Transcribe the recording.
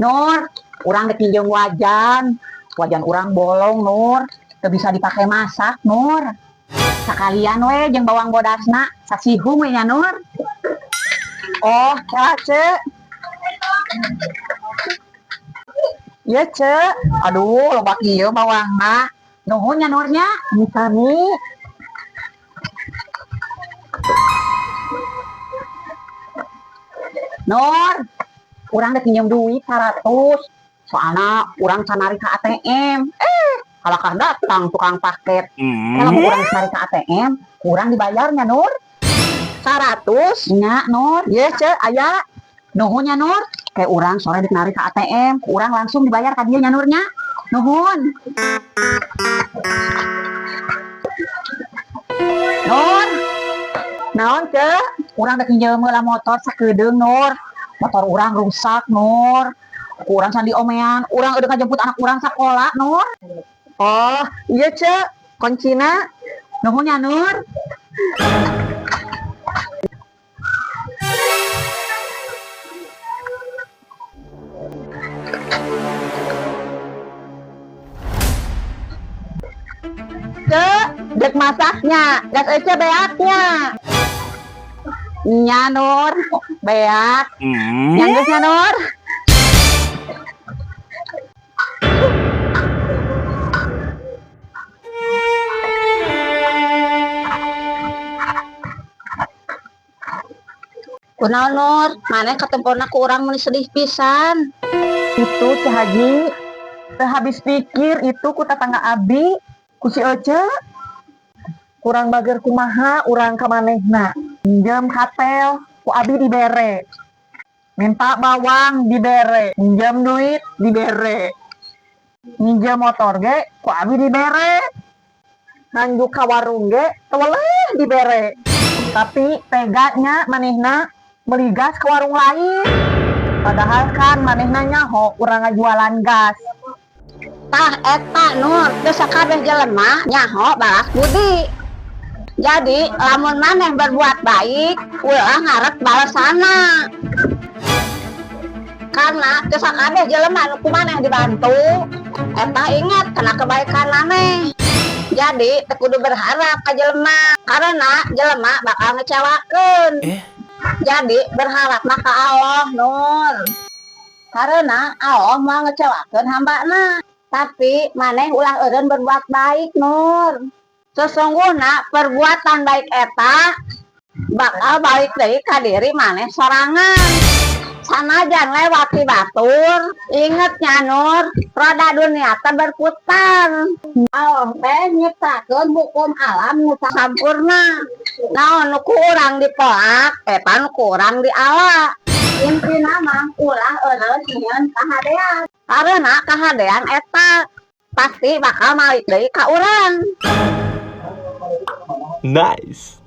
Nur, urang dek pinjam wajan urang bolong Nur, teu bisa dipakai masak Nur. Sakalian we jeung bawang bodasna, sasihum we nya Nur. Oh, ya Cek. Iya Cek. Aduh, loba kieu bawangna. Nuhun nya Nurnya. Misani. Nur, urang dek pinjam duit 100. Soalna urang canari ke ATM. Kalakah datang tukang paket. Kalau urang canari ke ATM, urang dibayarnya Nur. 100 nya Nur. Ye Cek, aya. Nuhun nya Nur. Kayak urang sore dek narik ke ATM, urang langsung dibayar ka dieu nya Nurnya. Nuhun. Nur. Naon Cek? Urang dek pinjeum heula motor sakedeung Nur. Motor urang rusak Nur. Urang can diomean, urang udah ngajemput anak urang sakola Nur. Oh, iya Cek. Kuncina. Nuhun nya Nur. Cek, dek masaknya, gas ece beaknya. Nya Nur, beak. Nyanggeusnya Nur. Kunaon Nur, maneh ketempona ku urang mun sedih pisan. Itu Ceh Haji, teu habis pikir itu ku tetangga abi, ku si Ece. Kurang bager kumaha urang ka manehna. Pinjem katel, ku abi dibere. Minta bawang dibere, pinjam duit dibere. Minjem motor ge ku abi dibere. Nganjuk ka warung ge teweleh dibere. Tapi teganya manehna beli gas ke warung lain. Padahal kan manehna nyaho urang ngajualan gas. Tah eta Nur, teu sakabeh jelema nyaho balas budi. Jadi lamun maneh berbuat baik, ulah ngarep balesana. Karena teu sakabeh jelema nu kumaneh dibantu, eta ingat kana kebaikan maneh. Jadi teu kudu berharap ka jelema, karena jelema bakal ngecewakeun. Jadi berharapna ka Allah Nur. Karena Allah mau ngecewakeun hambana. Tapi maneh ulah eureun berbuat baik Nur. Sesungguhna perbuatan baik eta bakal balik deui ka diri maneh sorangan. Sanajan lewati batur, inget nya Nur, roda dunia teh berputar. Allah teh nyiptakeun hukum alam nu sampurna. Naon nu ku urang dipoak, eta nu ku urang diala. Intina mah ulah eureun nyieun kahadean. Karena kahadean eta pasti bakal balik deui ka urang. Nice.